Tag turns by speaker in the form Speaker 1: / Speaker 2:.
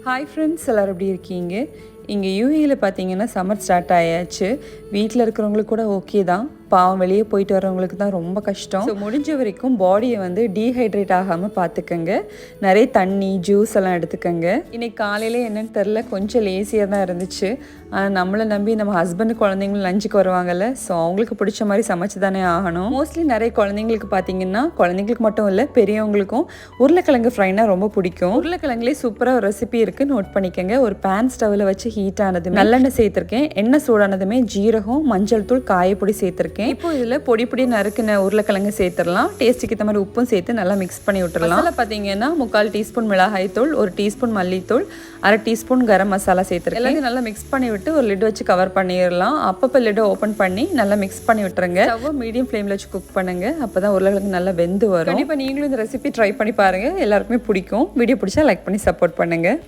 Speaker 1: Hi friends, எல்லோரும் எப்படி இருக்கீங்க? இங்கே யூஏயில் பார்த்தீங்கன்னா சம்மர் ஸ்டார்ட் ஆயாச்சு. வீட்டில் இருக்கிறவங்களுக்கு கூட ஓகே தான், பாவம் வெளியே போயிட்டு வரவங்களுக்கு தான் ரொம்ப கஷ்டம். ஸோ முடிஞ்ச வரைக்கும் பாடியை வந்து டீஹைட்ரேட் ஆகாமல் பார்த்துக்கங்க. நிறைய தண்ணி, ஜூஸ் எல்லாம் எடுத்துக்கங்க. இன்றைக்கி காலையில் என்னென்னு தெரில, கொஞ்சம் லேசியாக தான் இருந்துச்சு. ஆனால் நம்மளை நம்பி நம்ம ஹஸ்பண்டு குழந்தைங்களும் லஞ்சுக்கு வருவாங்கல்ல, ஸோ அவங்களுக்கு பிடிச்ச மாதிரி சமைச்சு தானே ஆகணும். மோஸ்ட்லி நிறைய குழந்தைங்களுக்கு பார்த்தீங்கன்னா, குழந்தைங்களுக்கு மட்டும் இல்லை பெரியவங்களுக்கும் உருளைக்கிழங்கு ஃப்ரைனா ரொம்ப பிடிக்கும். உருளைக்கிழங்குலேயே சூப்பராக ஒரு ரெசிபி இருக்குது, நோட் பண்ணிக்கோங்க. ஒரு பேன் ஸ்டவ்வில் வச்சு ஹீட் ஆனதுமே நல்லெண்ணெய் சேர்த்துருக்கேன். எண்ணெய் சூடானதுமே ஜீரகம், மஞ்சள் தூள், காயப்பொடி சேர்த்துருக்கேன். இப்போ இதில் பொடி பொடி நறுக்கின உருளைக்கிழங்கு சேர்த்துடலாம். டேஸ்ட்டுக்கு ஏற்ற மாதிரி உப்பும் சேர்த்து நல்லா மிக்ஸ் பண்ணி விட்டுறலாம். அதில் பார்த்தீங்கன்னா 3/4 டீஸ்பூன் மிளகாய் தூள், 1 டீஸ்பூன் மல்லித்தூள், 1/2 டீஸ்பூன் கரம் மசாலா சேர்த்துருக்கேன். எல்லாத்தையும் நல்லா மிக்ஸ் பண்ணி விட்டு ஒரு லிட் வச்சு கவர் பண்ணிடலாம். அப்பப்போ லிட்டை ஓப்பன் பண்ணி நல்லா மிக்ஸ் பண்ணி விட்டுருங்க. ஸ்டவ் மீடியம் ஃப்ளேமில் வச்சு குக் பண்ணுங்க. அப்போ தான் உருளைக்கிழங்கு நல்லா வெந்து வரும். கண்டிப்பாக நீங்களும் இந்த ரெசிபி ட்ரை பண்ணி பாருங்கள், எல்லாருக்குமே பிடிக்கும். வீடியோ பிடிச்சா லைக் பண்ணி சப்போர்ட் பண்ணுங்கள்.